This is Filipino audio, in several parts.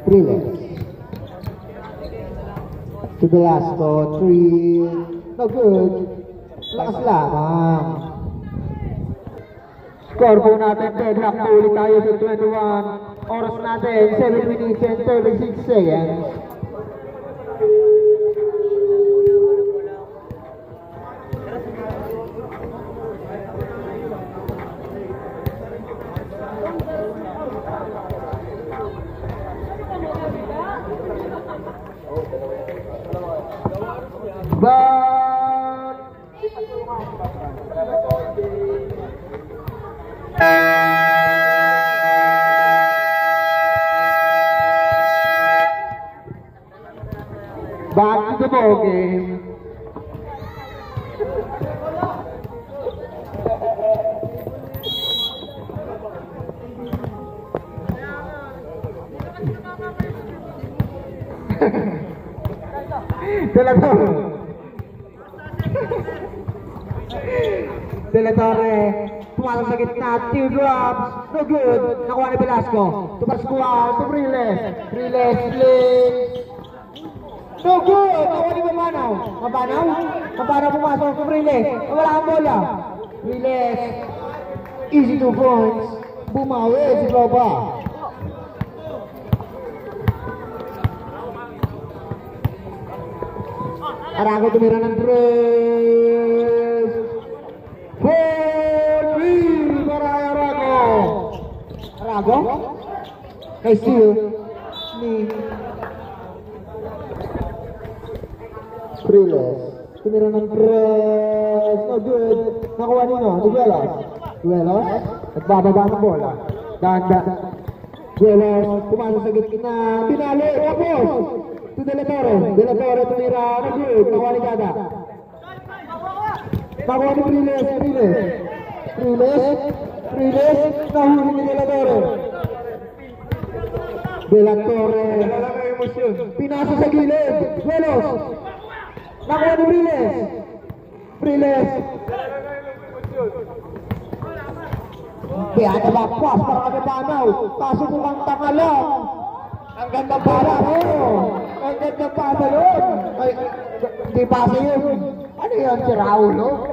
Priles. To Velasco, 3. No good. Lakas lamang. Score po natin, deadlock po ulit tayo sa 21. Oras natin, 7 minutes and 36 seconds. Back to the ball game. De La Torre, pumasok sa gitna, teardrops, no good, nakuha ni Velasco, tumaskuha, to Priles, no good, nakuha ni Mabanaw, Mabanaw pumasok to Priles, wala ang bola, Priles, easy 2 points, bumawi si Roba. Arago tumira ng 3. 4-3 para Arago. Arago? Kay Steel. Ni Priles. Tumira ng 3. No good. Nakuha nino. Duelos. Nagbababa ng bola. Dahan-dahan. Duelos. Pumasok sa gitna. Pinali. Tapos. To De La Torre tumira. No good. Nakuha ni Gada. Nakuha ni Priles, nahuli ni De La Torre, pinasa sa gilid, Duelos, nakuha ni Priles, kaya nabakwas para Mabanaw, kaso mukhang tanga lang, ang ganda para, ang ganda para yun, ay, di pasa yun, ano yun si Raulo?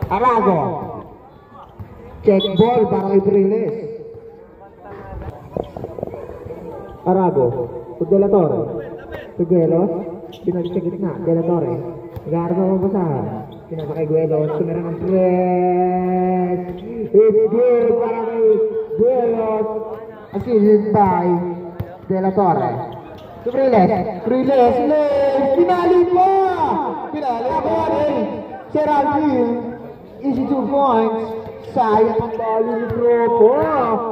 Arago, check ball para kay Priles. Arago, to De La Torre, to Guelos, pinag sa gitna, De La Torre, nag-aaral na mabasahan, pinasa kay Guelos, tumira ng 3, it's good para kay Guelos, assisted by De La Torre. To Priles, pinali pa! Pinali ako Geraldine, easy 2 points. Sayang ang bali ni Tropo.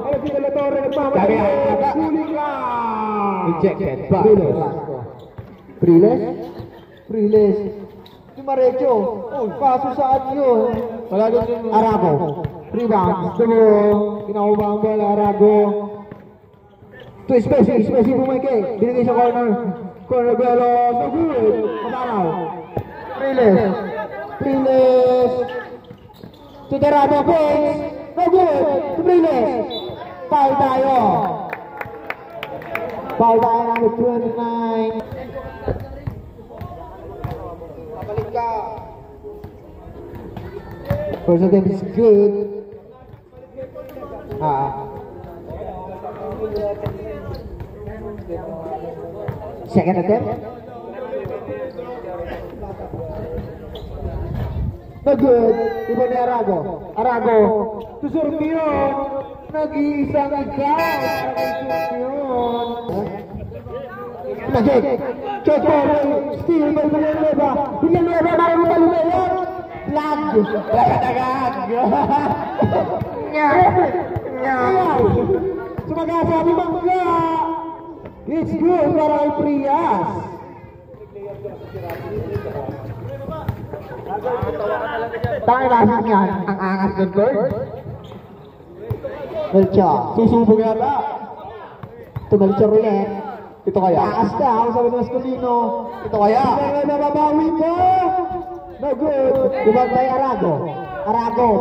Ay, si De La Torre nagpapalala. Huli ka! Ejected pa. Priles. Tumarecho. Oh, kaso saan yun? Wala doon yung Arago. Rebound. Kinakuha ang bola, Arago. To Spacey bumike. Binigay sa corner. Corner Guelos. No good. Mabanaw. Priles. To the Rado face. No good. To Priles. Foul tayo. Foul tayo number 29. Babalik ka. First attempt is good. Second attempt. No good. Iba ni Arago. To Sorpion. Nag-iisang ikaw. Magic. Check ball. Steal by Villanueva. Villanueva para mo palumayan. Lag. Lagat. Sumagasabi bangga. It's good para kay Prias. Tayo natin yan. Ang angas ng Lord. Melchor. Susubog yata. Ito Melchor ulit. Ito kaya. Taas ka. Ako sabi ng Escolino. Ito kaya. Nababawi mo. No good. Ibang kay Arago.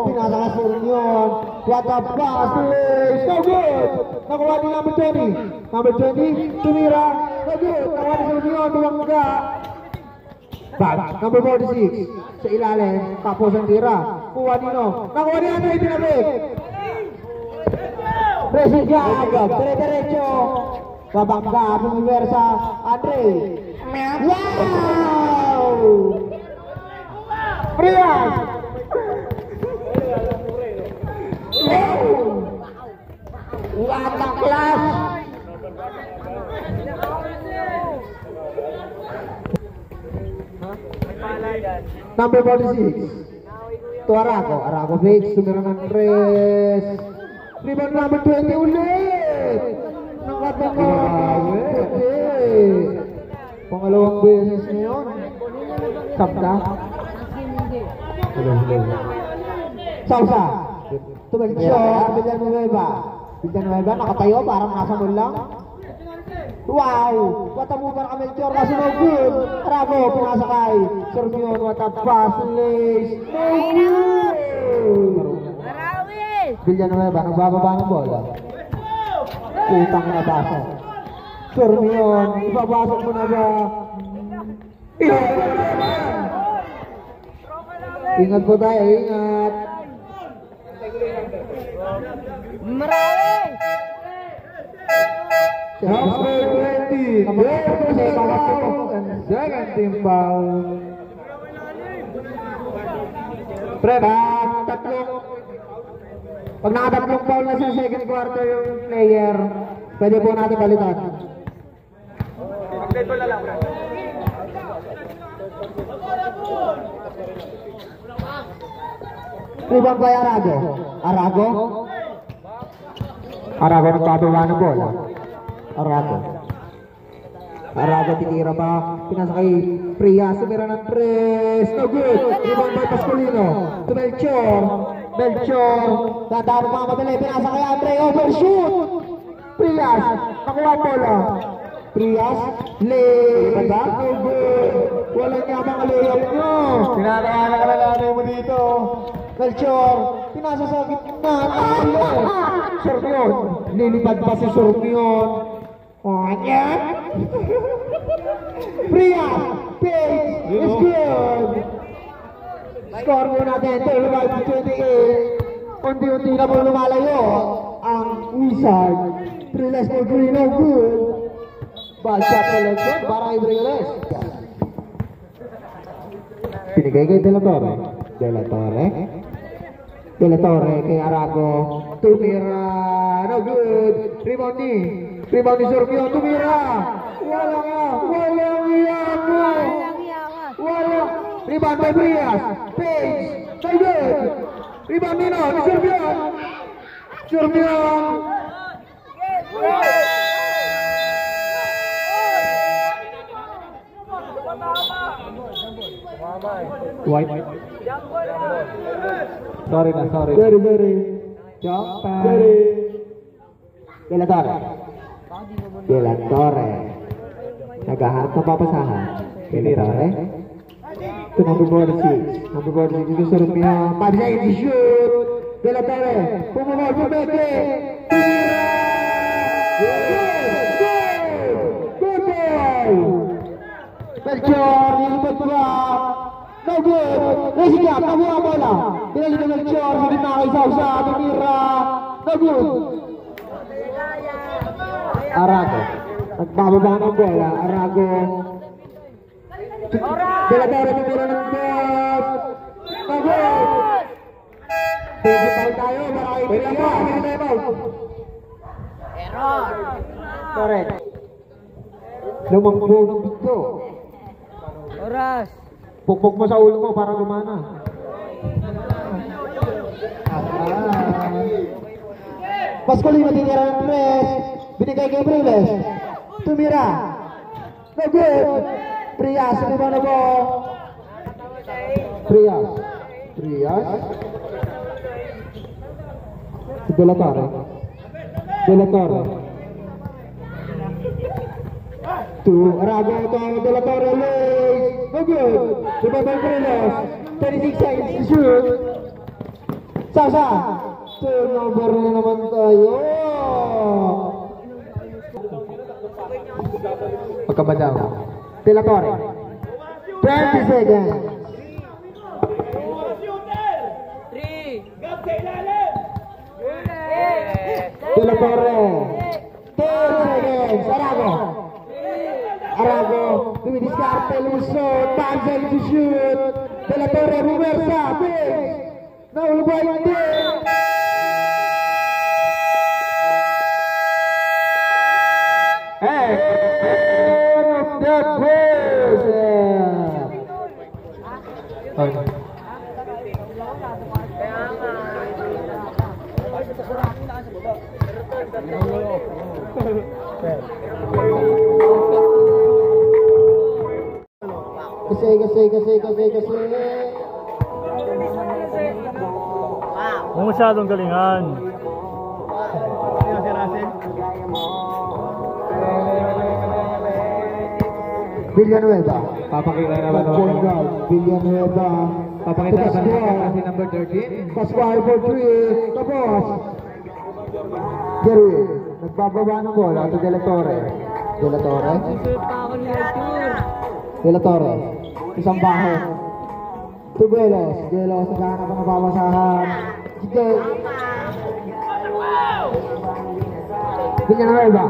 Pinasa ka sa yun. What a pass, please. No good. Nakuha ni number 20. Number 20, tumira. No good. Nakuha ni Sermion, tumangga. Bad. Number 46. Sa ilalim. Tapos ang tira. Kuha nino. Nakuha ni Andre, tinabik. Pressing jab. Dire-diretso. Babangga. Bumiwersa. Andre. Wow! Prias! What a class! Number 46. To Arago. Arago fakes. Sumira ng tres. Rebound number 20 ulit. Nakatanga. Pangalawang beses ngayon. Sabta. Sausa. Tumaliksyo. Villanueva. Villanueva nakatayo parang nasa mall lang. Wow! What a move ka Melchor kasi no good. Arago pinasakay. Sermion, what a pass. Lace. No good. Villanueva nagbababa ng bola. Utang na basa. Sermion, ibabasok mo na ba? Ingat po tayo, ingat. Marami! Number 20, second team foul. Pre, pag nakatatlong foul na sa second quarter yung player, pwede po natin balitan. Update ko na lang, bro. Rebound by Arago. Arago? Arago nagpapagawa ng bola. Arago. Arago titira pa. Pinasakay Priya. Sumira ng press. No good. Rebound by Pascolino. To Melchor. Melchor. Dadaan mga madali. Pinasakay Andre. Overshoot. Prias. Nakuha ang bola. Prias. Lay. No good. Walang nga mga layup nyo. Pinanawanan ka na natin mo dito. Melchor, pinasa sa gitna. Sermion, nilipad pa si Sermion. Kanya. Priya, pace is good. Score mo natin, 35-28. Unti-unti na po lumalayo ang Wizard. Priles mo green, no good. Ball shot selection para kay Priles. Pinigay kay De La Torre. De La Torre. De La Torre kay Arago. Tumira. No good. Rebound ni Sergio. Tumira. Walang iyakan. Walang. Rebound by Prias. Page. Kay good. Rebound ni Sergio. Sergio. White. Sorry. Very. Jump pass. De La Torre. Naghahanap ng papasahan. De La Torre. Ito number 46. Number 46 ito sa Rumia. 5 seconds to shoot. De La Torre. Pumabal, pumete. Good ball. Melchor, nilipad ko ba? No good. Racing up, nabuha bola. Pinali na Melchor, hindi na kay Sausa. Tumira. No good. Arago. Nagbababa ng bola. Arago. De La Torre, tumira ng boss. No good. Pagkipal tayo, maraming pinaba. Error! Correct. Lumangbo ng bito. Oras! Pukpok mo sa ulo mo para gumana. Pascolino tinira ng press. Binigay kay Priles. Tumira. No good. Prias, lima na po. Prias. De La Torre. To Arago to De La Torre. No good. Rebound by Priles. 36 seconds to shoot. Sausa. Turnover na naman tayo. Pagkabadaw. De La Torre. 20 seconds. 3. De La Torre. 10 seconds. Arago. Dumidiskarte. Lumusot. Panzel to shoot. De La Torre. Rumersa. Big. Naulubay. Big. Kasi. Huwag masyadong galingan. Villanueva. Papakita naman Villanueva. Papakita naman si number 13. Pascual for 3. Tapos. Jerry. Nagbababa ng bola. Ito De La Torre. De La Torre. De La Torre. Isang baho. Tubelos. Gelos. Naghahanap ng nababasahan. Villanueva.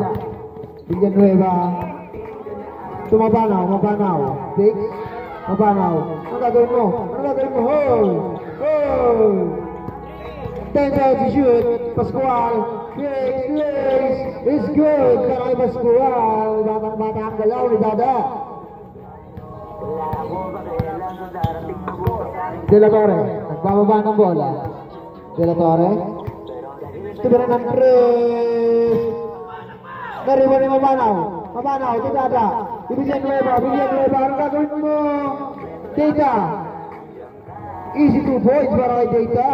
Mabanaw. Six. Mabanaw. Ano gagawin mo? Hold. 10 seconds to shoot. Pascual. Six. It's good. Karay Pascual. Batang-bata ang galaw ni Dada. De La Torre. Nagbababa ng bola. De La Torre. Tibira ng 3. Naribo ni Mabanaw. Ito Dada. Villanueva. Ano gagawin mo? Data. Easy 2 points para kay Data.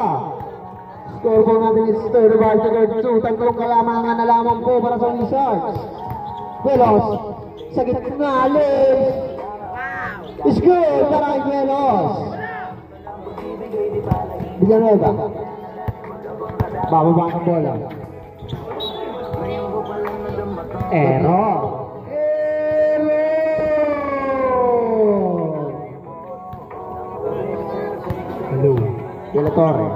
Score po natin is 35-32. Tatlong kalamangan na lamang po para sa Wizards. Velos. Sa gitna. Alis. It's good para kay Velos. Villanueva. Bababa ng bola. Error. Hello. De La Torre.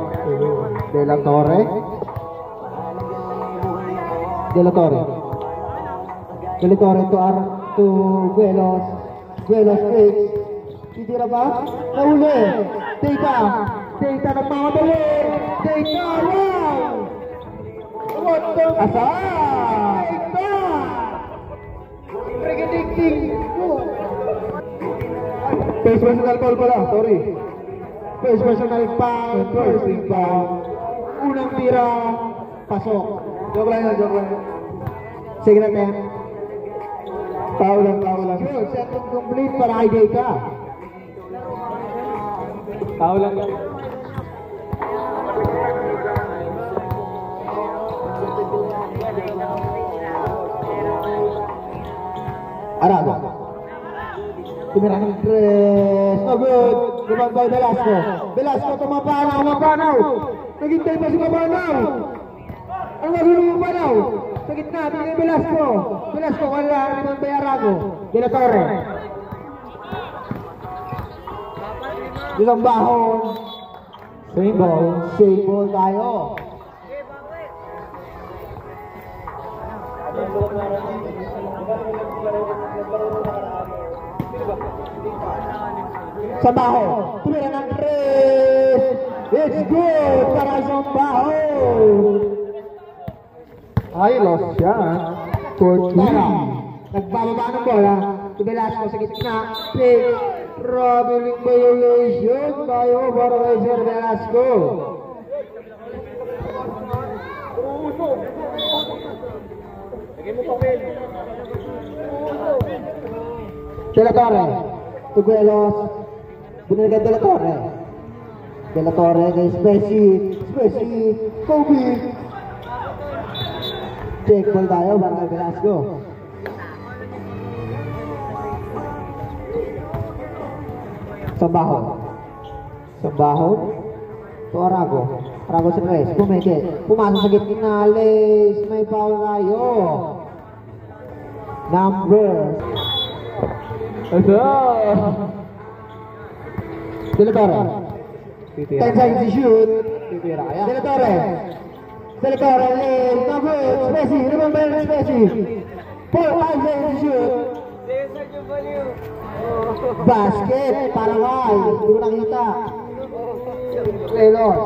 to Guelos. Guelos takes. Titira ba? Nahuli. Data nagmamadali. Data, wow! What the? Asay! Data! Predicting. First personal foul pala, sorry. First personal foul, first foul. Unang tira, pasok. Joke lang. Sige na, Tem. Foul lang. Good, second complete para kay Data. Tao lang. Arago. Tumira ng tres. No good. Lumang by Velasco. Velasco to Mapanaw. Naghintay pa si Mapanaw. Ano gagawin mo Mapanaw? Sa gitna, tingin Velasco. Wala. Lumang by Arago. De La Torre. Isang bahon. Same ball tayo. Sa baho. Tumira ng tres. It's good para sa baho. Ay, lost siya. Nagbababa ng bola. Velasco sa gitna. Traveling violation tayo para kay Sir Velasco. De La Torre. Tuguelos. Binigyan De La Torre. De La Torre kay Speci. Kobe. Check ball tayo para kay Velasco. Sambaho to Arago. Arago sa Reyes, pumikit. Pumasok sa gitna, Lace. May foul tayo. Number. Asa? De La Torre. 10 seconds to shoot. Titira kaya? De La Torre. De La Torre, Lace. Number. Spacey. Remember Spacey. 4-5 seconds to shoot. Basket. Para kay. Hindi ko nakita. Lelos.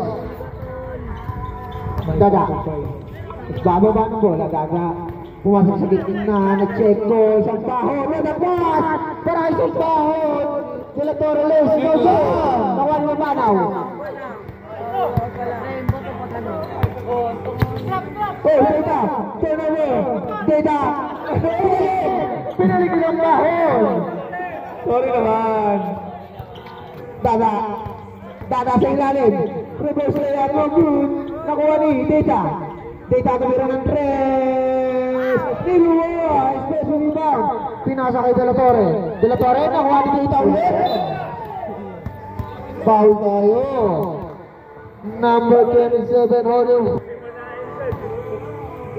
Dada. Bababa ng bola, Dada. Pumasok sa gitna, nag-check ko, isang bahon, nadabas! Para isang bahon! De La Torre, Les, go down! Nakuha ni Mabanaw. Oh, Dada! Turnover! Dada! Pinalik ng bahon! Sorry naman. Dada! Dada sa ilalim! Reverse layup, no good! Nakuha ni Data! Data tumira ng tres! Niluwa! Special rebound! Pinasa kay De La Torre. De La Torre, nakuha ni Data ulit! Foul tayo! Number 27, Hodel.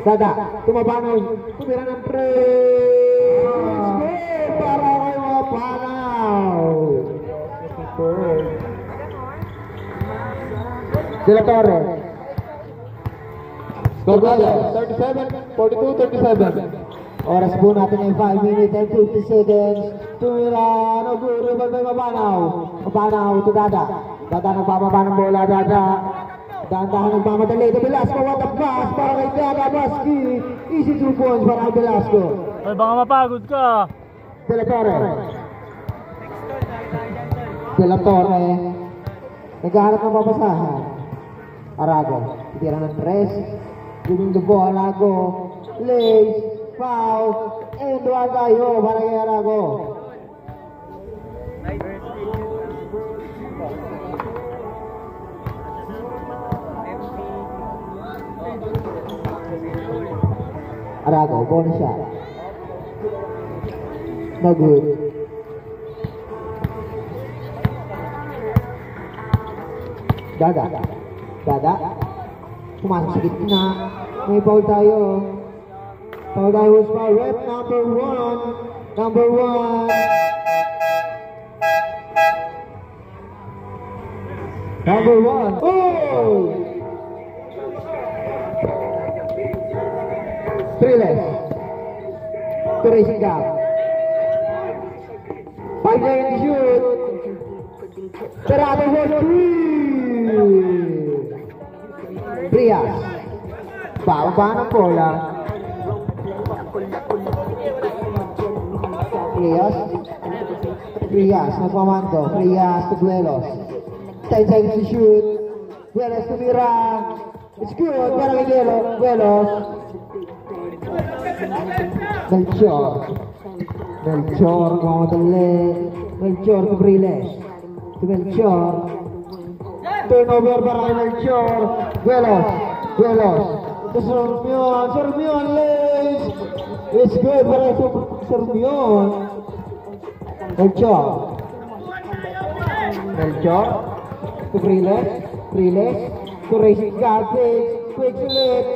Dada, tumabanaw. Tumira ng tres! Goal para kay Mapanaw! De La Torre. Score balance, 37, 42-37. Oras po natin ay 5 minutes and 50 seconds. Tumira, naguro ba may Mabanaw? Mabanaw to Dada. Dada nagbababa ng bola, Dada. Dahan-dahan nagmamadali. De Velasco, what a pass para kay Dada Baski. Easy 2 points para kay Velasco. Ay, baka mapagod ka. De La Torre. De La Torre. Naghahanap ng papasahan. Arago. Titira ng tres. Giving the ball, Arago. Lace. Foul. And one tayo para kay Arago. Arago, bonus shot. No good. Dada. Dada. Pumasok sa gitna. May foul tayo. Foul tayo was foul. Rep number 1. Number 1. Number 1. Oh! Three-less. To racing gap. 5 seconds to shoot. Sarado for 3. Prias. Bababa ng bola. Prias. Nagmamando. Prias to Duelos. 10 seconds to shoot. Duelos tumira. It's good. Para kay Duelos. Melchor. Melchor. Mamadali. Melchor to Briles. To Melchor. Turnover para kay Melchor. Duelos. Duelos. To Sormion. Sormion, Lace. It's good para kay Sormion. Melchor. Melchor. To Briles. Briles. To Racing Garbage. Quick ulit.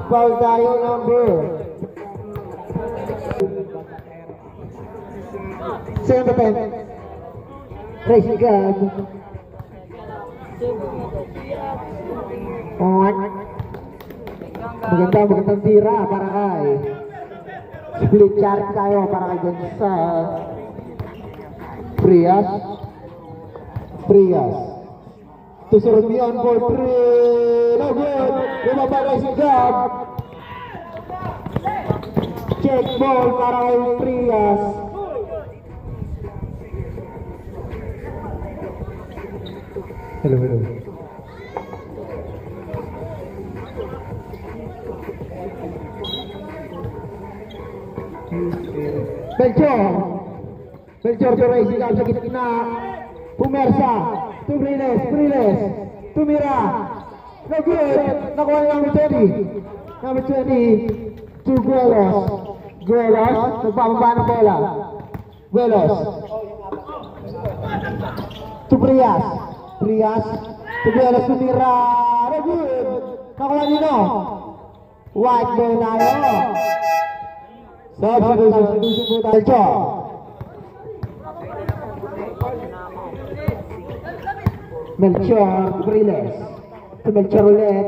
Foul tayo number. Second attempt. Racing Guard. Magandang tira para kay split charge tayo para kay Gonzal. Prias. Prias. To Sormion for 3. No good. Bumaba Racing Guard. Check ball para kay Prias. Hello, hello. Melchor. Melchor to Racing Guard sa gitna. Pumersa. To Briles. Briles. Tumira. No good. Nakuha ni number 20. Number 20. To Guelos. Guelos. Nagpapaba ng bola. Guelos. To Prias. Prias. Tubiela sumira. No good. Nakuha nino. White ball tayo. Substitution po tayo. Melchor Capriles. Melchor ulit.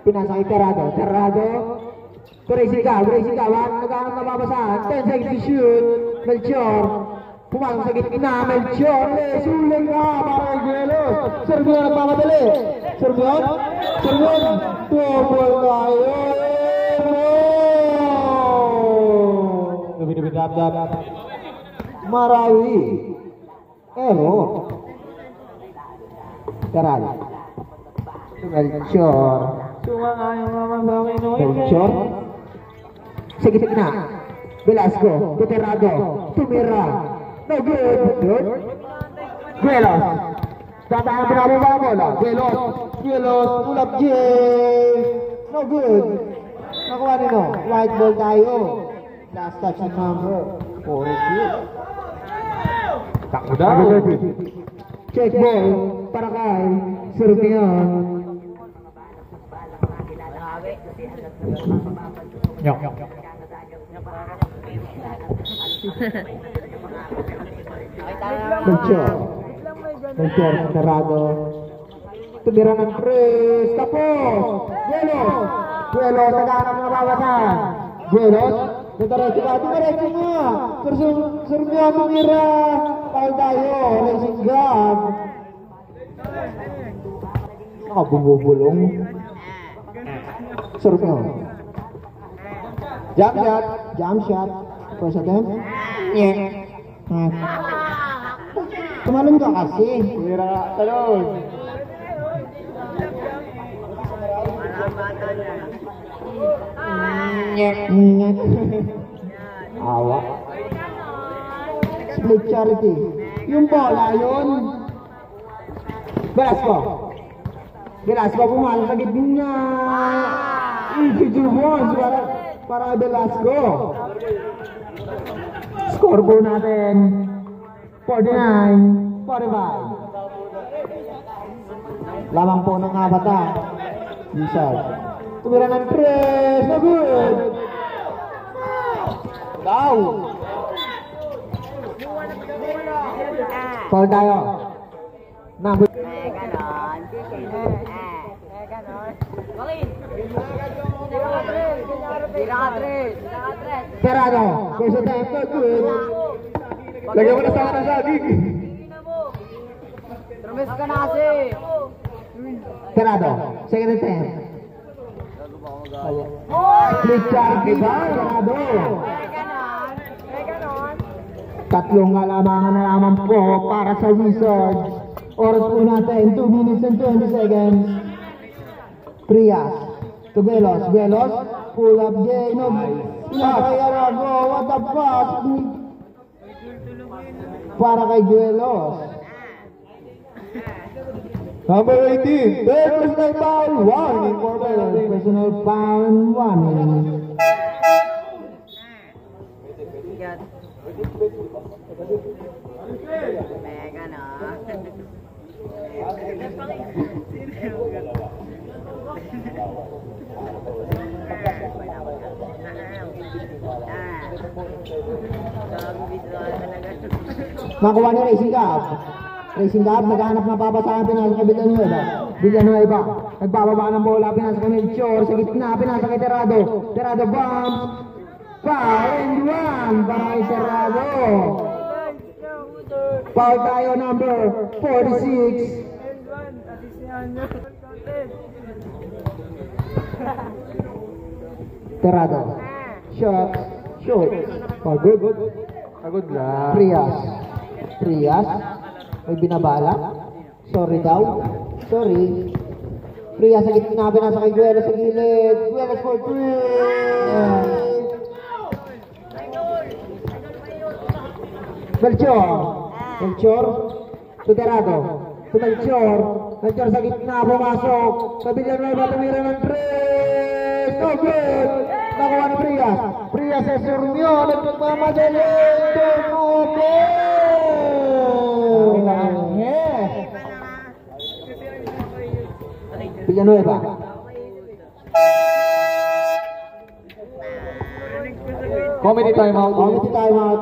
Pinasa kay Terrado. Terrado. Racing ka. Naghahanap na babasahan. 10 seconds to shoot. Melchor. Pumasok sa gitna. Melchor. Suling ka. Para kay Guelos. Serbion nagmamadali. Serbion. Double tayo. Dab. Marawi. Error. Terrado. Melchor. Melchor. Sa gitna. Velasco. Terrado. Tumira. No good. Guelos. Tatahan pinababa ang bola. Guelos. Ulap J. No good. Nakuha nino. White ball tayo. Last touch ng number 42. Takbo daw. Check ball para kay Serbion. Melchor, Terrado. Tumira ng Chris. Tapos. Guelos. Naghanap na babasan. Guelos. Diretso nga. Serbion tumira. Foul tayo. Racing gun. Bumubulong. Serbion. Jump shot. First attempt. Tumalon ka kasi. Tira, talon. Awa. Split charity. Yung bola yun. Velasco pumasok sa gitna. Easy to one para Velasco. Scoreboard natin 49-45. Lamang po ng abata. Lizard. Tumira ng 3. No good. Foul. Foul tayo. Number. Ganon. Terrado. First attempt. No good. Lagyan mo na sa kanan saging. Trumis ka na kasi. Terrado. Second attempt. Split charity ba? Terrado. Tatlong kalamangan na lamang po para sa Wizards. Oras po natin, 2 minutes and 20 seconds. Prias. To Guelos. Pull up J. No. Pinakayarago. What the fuck? Para kay Guelos. Number 18. Third personal foul. Warning for penalty. Personal foul and warning. Nakuha ni Racing Cup. Naghahanap ng papasahan, pinasa kay Villanueva. Nagbababa ng bola, pinasa kay Melchor. Sa gitna, pinasa kay Terrado. Terrado bombs. Foul and one para kay Terrado. Foul tayo, number 46. Terrado. Shoot. Foul good. Pagod lang. Prias. May binabala. Sorry daw. Prias sa gitna, pinasa kay Guelos sa gilid. Guelos for 3. Melchor. To Terrado. To Melchor sa gitna, pumasok. Sa Villanueva, tumira ng 3. So good. Nakuha ni Prias sa Serbion. Nagmamamadali. Villanueva. Comedy timeout. Comedy timeout.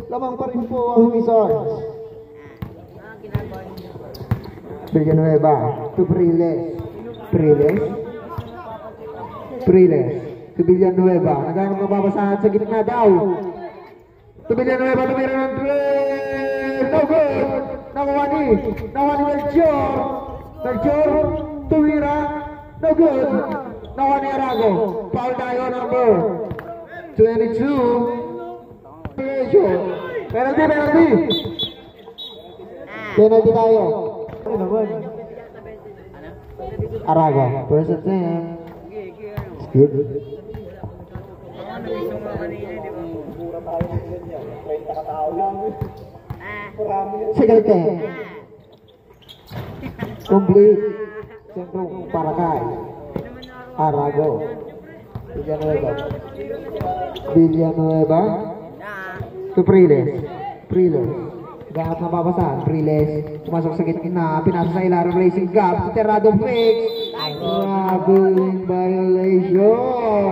Lamang pa rin po ang Wizards. Villanueva to Priles. To Villanueva. Naghanap ng babasahan sa gitna daw. To Villanueva, tumira ng Priles. No good. Nakuha ni Melchior. Tumira. No good. Nakuha ni Arago. Foul tayo number 22. Penalty tayo. Ano naman? Arago. First attempt. It's good. Second attempt. Complete. Sentrong Parakay. Arago. Villanueva. To Priles. Gahap na babasahan. Priles. Pumasok sa gitna. Pinasa sa ilalim. Racing gap. Terrado fake. Grabe violation.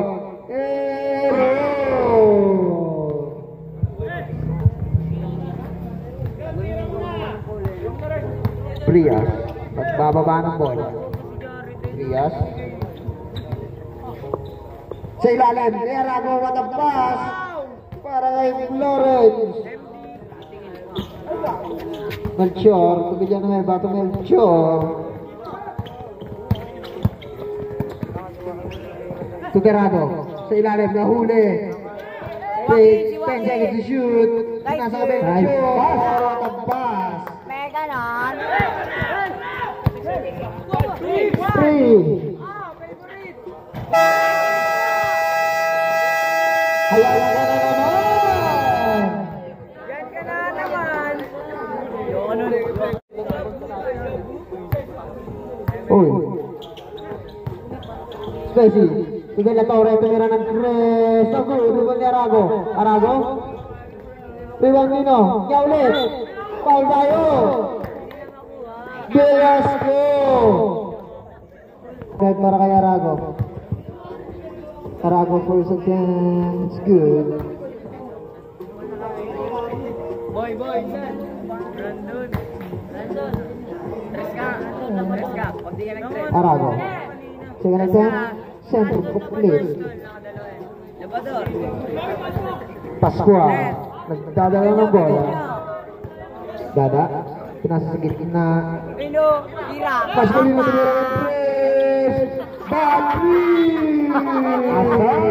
Prias. Pagbababa ng bola. Prias. Sa ilalim. Arago matapos. Para kay Florence. Melchior, to Villanueva to Melchior. To Terrado. Sa ilalim na huli. 10 seconds to shoot. Nasa ka Melchior. Tapas. May ganon. 3. Hayaan ka na naman! Yan ka na naman. Uy! Spacey! Miguel La Torre, tumira ng tres. Ang good, rebound ni Arago. Rebound Nino. Kaya ulit. Foul tayo. Velasco! Kahit para kay Arago. Arago first attempt. It's good. Boy. Brandon. Tres ka. Pag di ka nag-tres. Arago. Second attempt. Center complete. Labador. Pascual. Nagdadala ng bola. Dada. Pinasa sa gitna. Pino. Tira. Pascual yung tumira ng tres. Battery! Asan?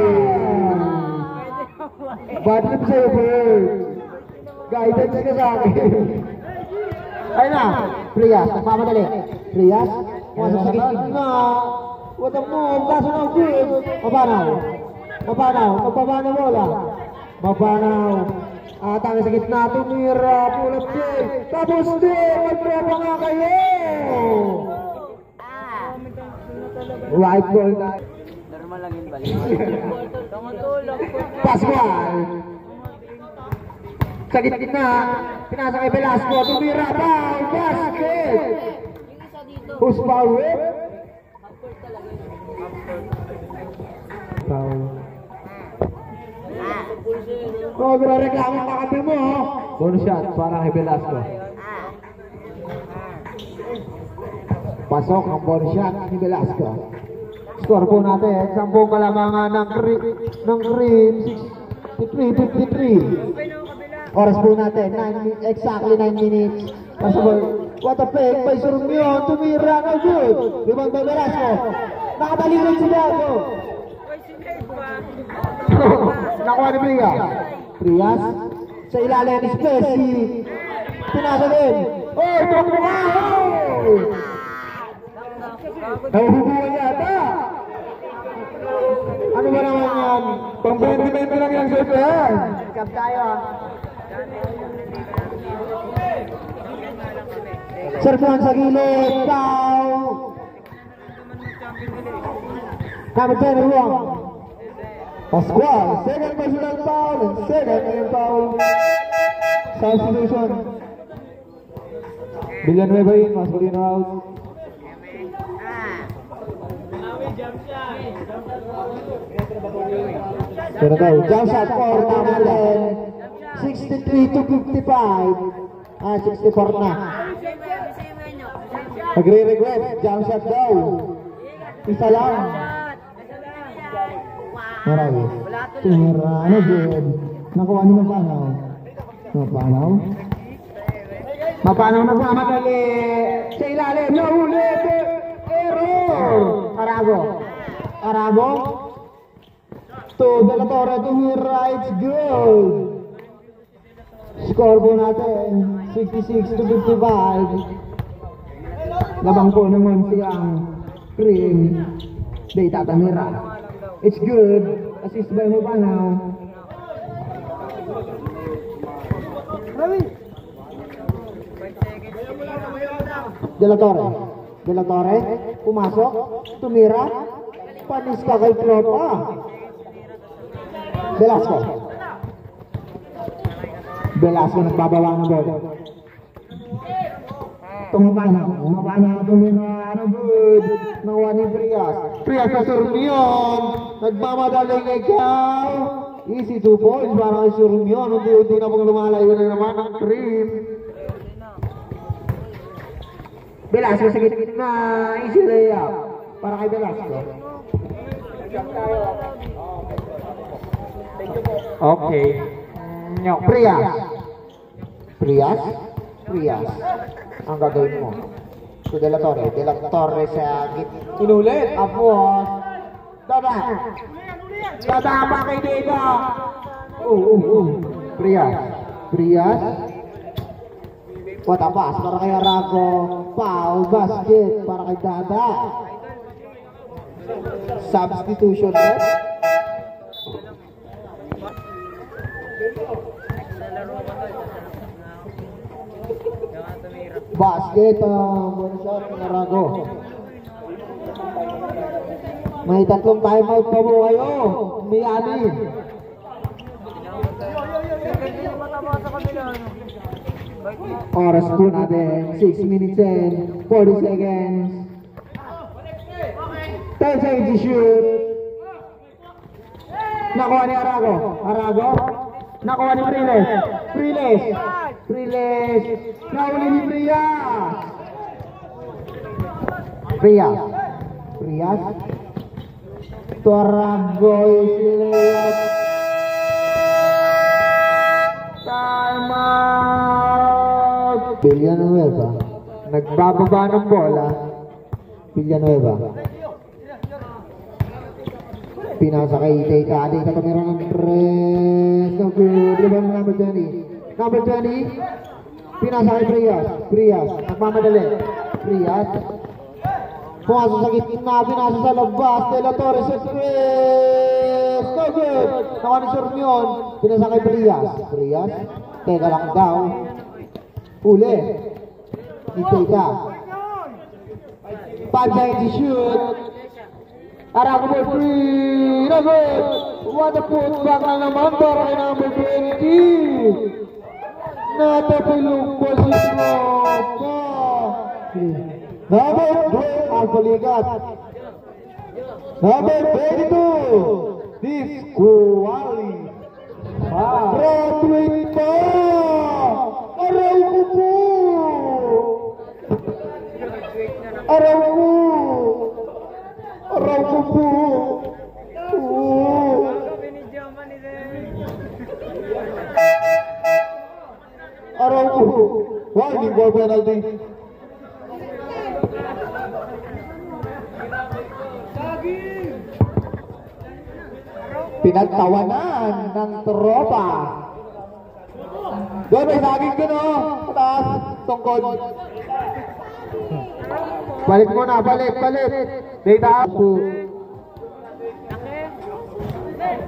Battery pa sa'yo, Bird. Guidance ka sa akin. Ayun na. Prias. Nagmamadali. Prias. Pumasok sa gitna. What a move. Kaso ng good. Mapanaw. Magpapanaw bola. Mapanaw. Atang sa gitna. Tumira. Pull-up din. Tapos din. Magpapa nga kayo. White ball na. Normal lang yung balik. Tumutulog. Pascual. Sa gitna. Pinasa kay Velasco. Tumira. Foul. Basket. Who's foul with? Foul. Oh, reklamo ang kakampi mo. Bonus shot para kay Velasco. Pasok ang bonus shot ni Velasco. Score po natin. 10 kalamangan ng Cream. 53. Oras po natin. Exactly 9 minutes. Possible. What a fake. May surumyon. Tumira na good. Rebound by Velasco. Nakabalirin si Dago. Nakuha ni Prias. Sa ilalim ni Spacey. Pinasa din. Oh, tumakbo ka! Nahuhubuhan yata. Ano ba naman yan? Pang-20 lang yan, sir. Kap tayo. Serbuan sa gilid. Foul. Number 10, Ruang. Pascual. Second personal foul. Second foul. Substitution. Villanueva in. Masculino out. So na daw, jump shot for tama din. 63 to 55. 64 na. Nagre-request, jump shot daw. Isa lang. Marami. Tumira, ano good. Nakuha ni Mapanaw. Mapanaw? Mapanaw nagmamadali. Sa ilalim, nahuli. Error! Arago. Arago? To De La Torre, tumira, it's good. Score po natin, 66 to 55. Labang po naman siyang Cream. Day tatamira. It's good. Assist by Mapanaw. De La Torre. De La Torre. Pumasok. Tumira. Panis ka kay Clota. Velasco. Velasco nagbabawa ng bola. Tumapana, tumira, ano good. Nakuha ni Prias. Prias sa Surmion. Nagmamadaling ikaw. Easy 2 points para kay Surmion. Unti-unti na pang lumalayo na naman ang Cream. Velasco sa gitna. Easy layup para kay Velasco. Okay. Prias. Prias. Prias. Ang gagawin mo. So De La Torre. De La Torre sa gitna. Inulit. Apos. Dada. Dada pa kay Dida. Prias. Prias. What a pass para kay Arago. Foul basket para kay Dada. Substitution set. Basket, bonus shot ng Arago. May tatlong timeout pa mo kayo. Miami. Oras po natin, 6 minutes and 40 seconds. 10 seconds to shoot. Nakuha ni Arago. Arago. Nakuha ni Priles. Priles. Priles. Nahuli ni Prias. Prias. Prias. To Arago. Isilayat. Time out. Villanueva. Nagbababa ng bola. Villanueva. Pinasa kay Teka. Teka tumira ng press. No good. Libang number 20. Number 20. Pinasa kay Prias. Prias. Nagmamadali. Prias. Pumasok sa gitna. Pinasa sa labas. De La Torre sa press. No good. Nakuha ni Surmion. Pinasa kay Prias. Prias. Teka lang daw. Uli. Ni Teka. 5 seconds to shoot. Arago for free. No good. What a putback na naman para kay number 20. Natapilong po si Clota. Number 12 ang palikat. Number 22. Disquali. Graduate pa. Araw ko po. Araw ko. Araw ko po. Araw ko. Warning for penalty. Pinagtawanan ng tropa. Doon may saging ko, no? Pataas. Tungkod. Balik mo na, balik. Data up.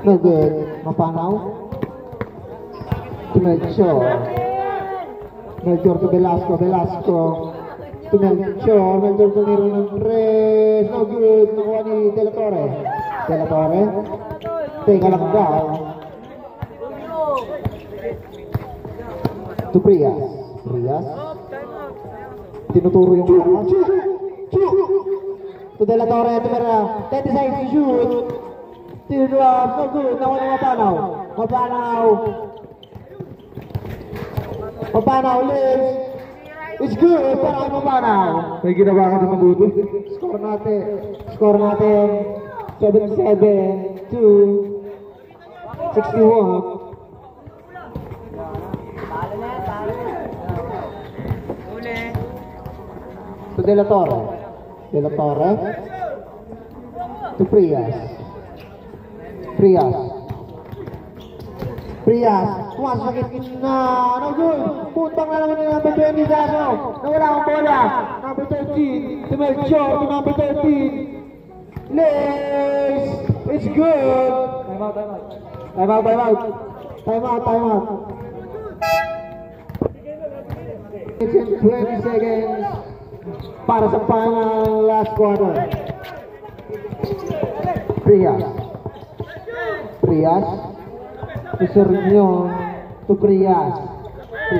No good. Mapanaw. To Melchor to Velasco. To Melchor tumiro ng press. No good. Nakuha ni De La Torre. Teka lang daw. To Prias. Tinuturo yung lakas. To De La Torre, tumira. 10 seconds to shoot. Teardrop, no good. Nakuha ng Mapanaw. Mapanaw, Liz. It's good para kay Mapanaw. May ginawa ka na mabuti. Score natin 77 to 61. To De La Torre to Frias, pumasok na, no good, puntang na naman ng number 20 Daso, nawala ang bola, number 13, to Melchor, to number 13, Lace, it's good, time out. It's in 20 seconds para sa final last quarter. Frias to Sergion to Frias to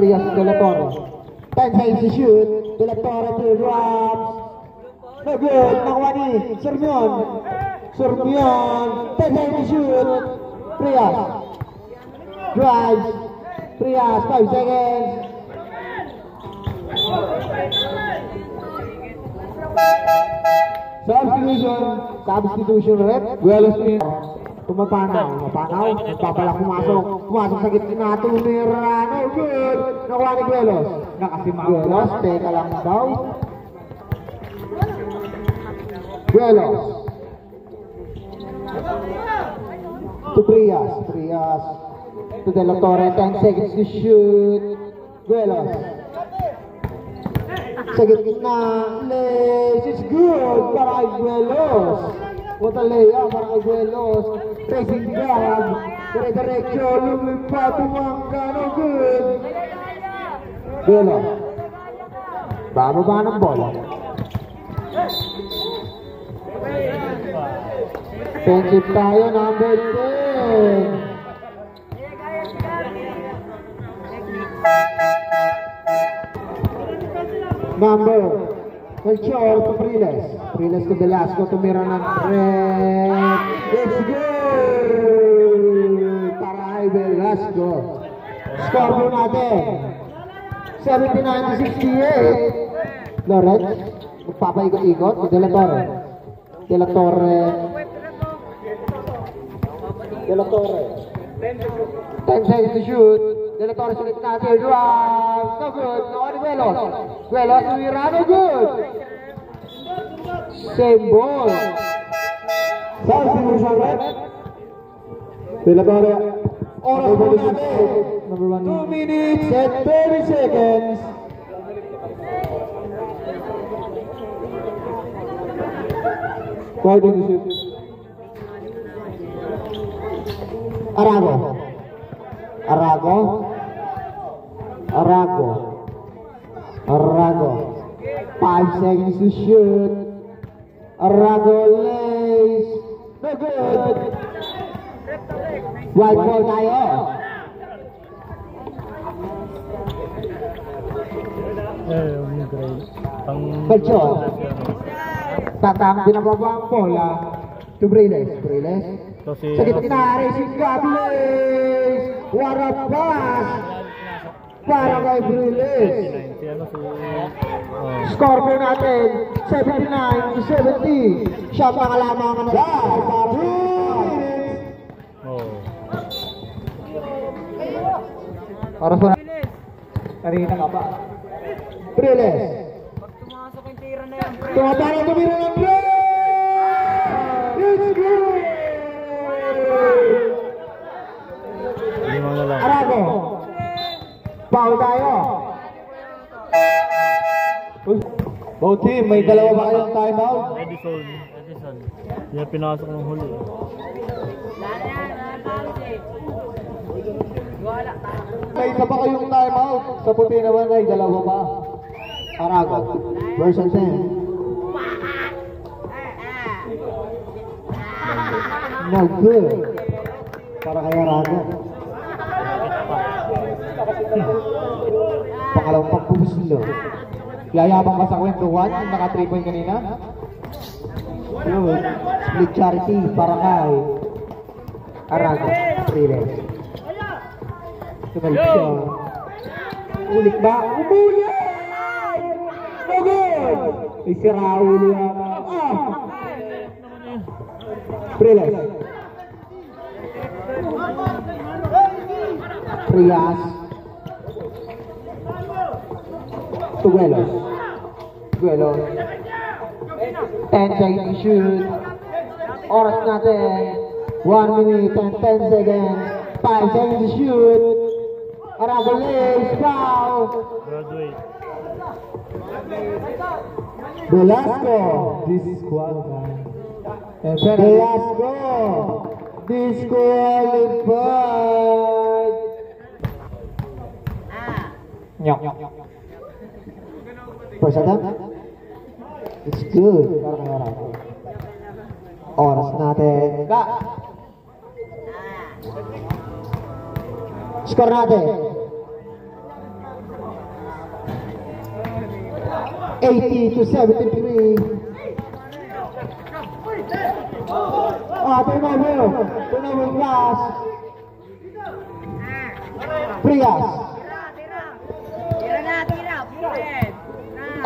De La Torre. 10 seconds to shoot. De La Torre to drops. No good. Nakuha ni Sergion. 10 seconds to shoot. Frias drives. Frias 5 seconds. Substitution rep. Buelos in. Mapanaw, papala pumasok sa gitna, tumira, no good, nakuha ni Buelos, Buelos, teka lang daw, Buelos, to Frias, to De La Torre, 10 seconds to shoot, Buelos, sa gitna, Lace, it's good, para kay Buelos. What a layup para kay Buelos. Racing grab. Dire-diretso. Lumipat. Tumangga. No good. Buelos. Bababa ng bola. Defensive tayo. Number 10. Number Melchor to Friles to Velasco, tumira ng red. It's good para kay Velasco. Score po natin 79 to 68. Lawrence magpapaikot-ikot to De La Torre. De La Torre 10 seconds to shoot. De La Torre sa gitna, drive, no good, no ni Buelos, tumira, no good. Same ball. Substitution rep. De La Torre. Oras po natin. 2 minutes and 30 seconds. According to shoot. Arago. 5 seconds to shoot. Arago lays. No good. White ball tayo. Melchor. Tatang pinababa ang bola. To Friles. Sa gitna, racing Gables. What a pass. Para kay Friles. Score po natin 79 to 70. Siya pangalamang ng para sa kanina ka pa. Friles. Tumasok yung tira na yan, pre. Tumira ng Friles. It's good. Arago. Foul tayo. Both team, may dalawa ba kayong timeout? Edison. Yan pinasok ng huli. May isa pa kayong timeout. Sa puti naman ay dalawa pa. Arago. Version 10. No good. Para kay Arago. Pangalawang pagpupuslo. Yayabang ka sa kwentuhan, naka 3 point kanina. Good. Split charity para kay Arago. Riles. Tumalik siya. Ulit ba? Umulit! No good! May sira ulo yata. Riles. Prias. Tuguelos. 10 seconds to shoot. Oras natin. 1 minute and 10 seconds. 5 seconds to shoot. Arago lays. Foul. Graduate. Velasco, disqualified. Velasco. Disqualified. Nyok. First attempt. It's good. Para kay Arago. Oras natin. Score natin. 80 to 73. Turnover. Turnover class. Prias.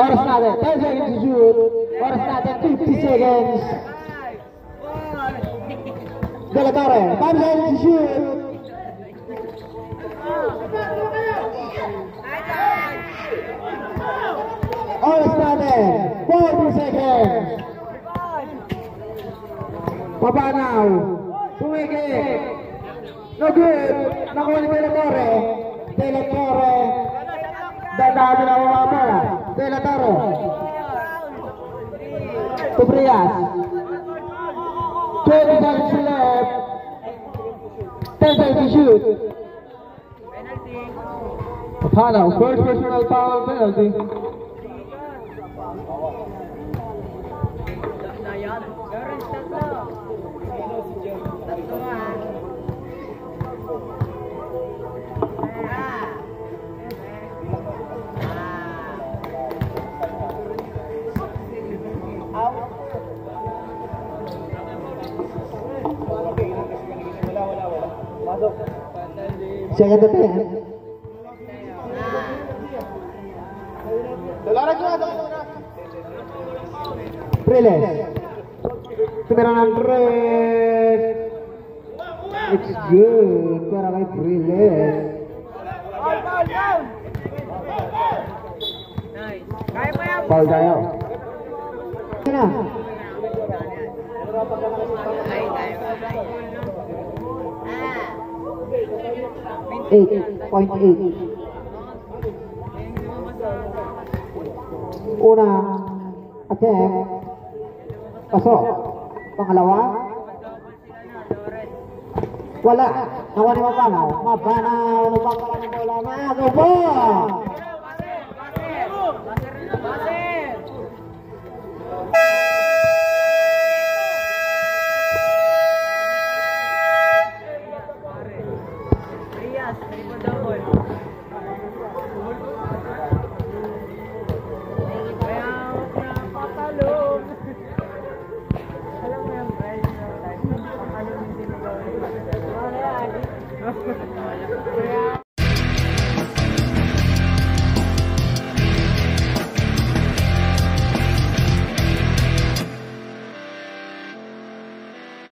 Oras natin. 10 seconds to shoot. Oras natin. 50 seconds. De La Torre. 5 seconds to shoot. Oras natin. 40 seconds. Pabanaw. Pumigil. No good. Nakuha ni De La Torre. De La Torre. Dadami na mamamala. De La Torre. Tubrias. 20 seconds left. 10 seconds to shoot. Pabanaw, first personal foul penalty. Second attempt. Riles. Tumira ng red. It's good para kay Riles. Foul tayo. Na. 8.8. Unang attempt. Pasok. Pangalawa. Wala. Nakuha ni Mabanaw. Mabanaw. Nabangka ng bola. Mago po.